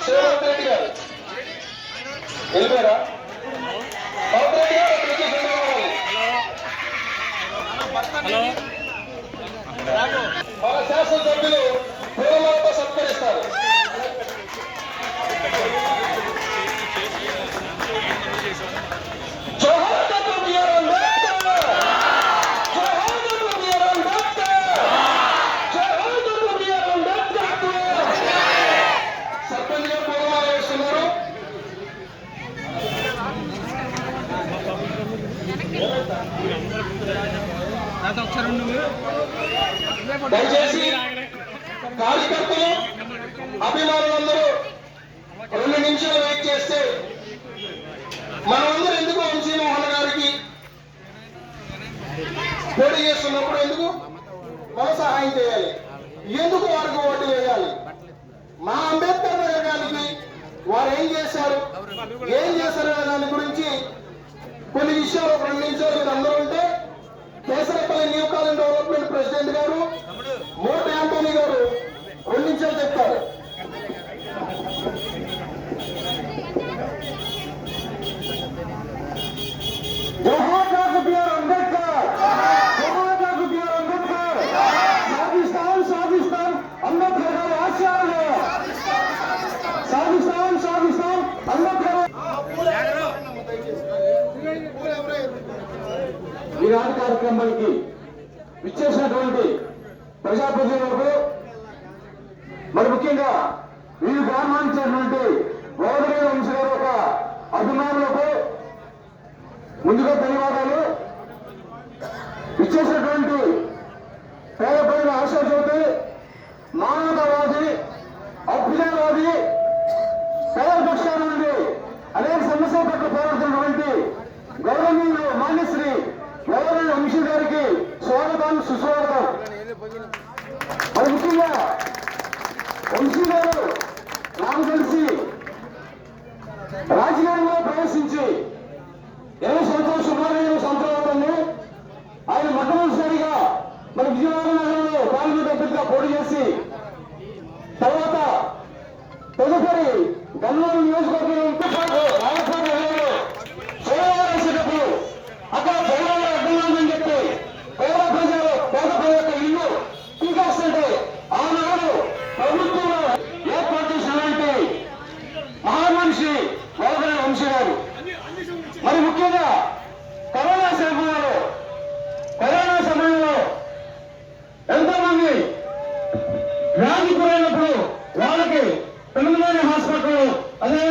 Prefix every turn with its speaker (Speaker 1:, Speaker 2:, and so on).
Speaker 1: శ్రీరామ్ రెడ్డి గారు వెళ్ళిపోయారా? మన శాసనసభ్యులు పూలమాలతో సత్కరిస్తారు. సర్పంచ్గా పూలమాల వేస్తున్నారు. దయచేసి కార్యకర్తలు అభిమానులందరూ 2 నిమిషాలు వెయిట్ చేస్తే మనమందరూ ఎందుకు వంశీమోహన్ గారికి పోటీ చేస్తున్నప్పుడు ఎందుకు మనం సహాయం చేయాలి, ఎందుకు వారికి ఓటు వేయాలి, మా అంబేద్కర్ నగర్ గారికి వారు ఏం చేశారు అనే దాని గురించి కొన్ని విషయాలు 2 నిమిషాలు మీరు అందరూ ఉంటే Kesarapalli new colony development president గారు మోట యాంటోనీ గారు 2 నిమిషాలు చెప్తారు. జోహార్ డాక్టర్ బిఆర్ అంబేద్కర్, జోహార్ డాక్టర్ బిఆర్ అంబేద్కర్. సాధిస్తాం అంబేద్కర్ గారి ఆశయాలు, సాధిస్తాం అంబేద్కర్. ఈనాటి కార్యక్రమానికి విచ్చేసినటువంటి ప్రజాప్రతినిధులకు, మరి ముఖ్యంగా వీరు గ్రామాంచినటువంటి గోదావరి వంశ గారి యొక్క అభిమానులకు ముందుగా ధన్యవాదాలు. ఇచ్చేసినటువంటి పేద ప్రజల ఆశాజ్యోతి, మానవతావాది, అభ్యుదయవాది, పేద పక్షాల నుండి అనేక సమస్యల పట్ల పోరాడుతున్నటువంటి గౌరవనీయులు మాన్యశ్రీ గౌరవ వంశీ గారికి స్వాగతం, సుస్వాగతం. మరి ముఖ్యంగా వంశీ గారు నాకు తెలిసి రాజకీయంలో ప్రవేశించి 20 సంవత్సరాలు, సుమారు 20 సంవత్సరాలు అవుతుంది. ఆయన మొట్టమొదటిసారిగా మన విజయవాడ నగరంలో పార్లమెంట్ అభ్యర్థిగా పోటీ చేసి తర్వాత తదుపరి గన్నవరం నియోజకవర్గంలో వేసేటప్పుడు అక్కడ జగన్ అడ్డుందని చెప్పి పేద ప్రజల యొక్క ఇల్లు తీసేస్తుంటే ఆనాడు ప్రభుత్వంలో ఏర్పాటు చేసినటువంటి మహామనిషి గోదావరి వంశీ గారు. మరి ముఖ్యంగా కరోనా సమయంలో ఎంతో మంది వ్యాధి గురైనప్పుడు వాళ్ళకి పిల్లలలోని హాస్పిటల్, అదే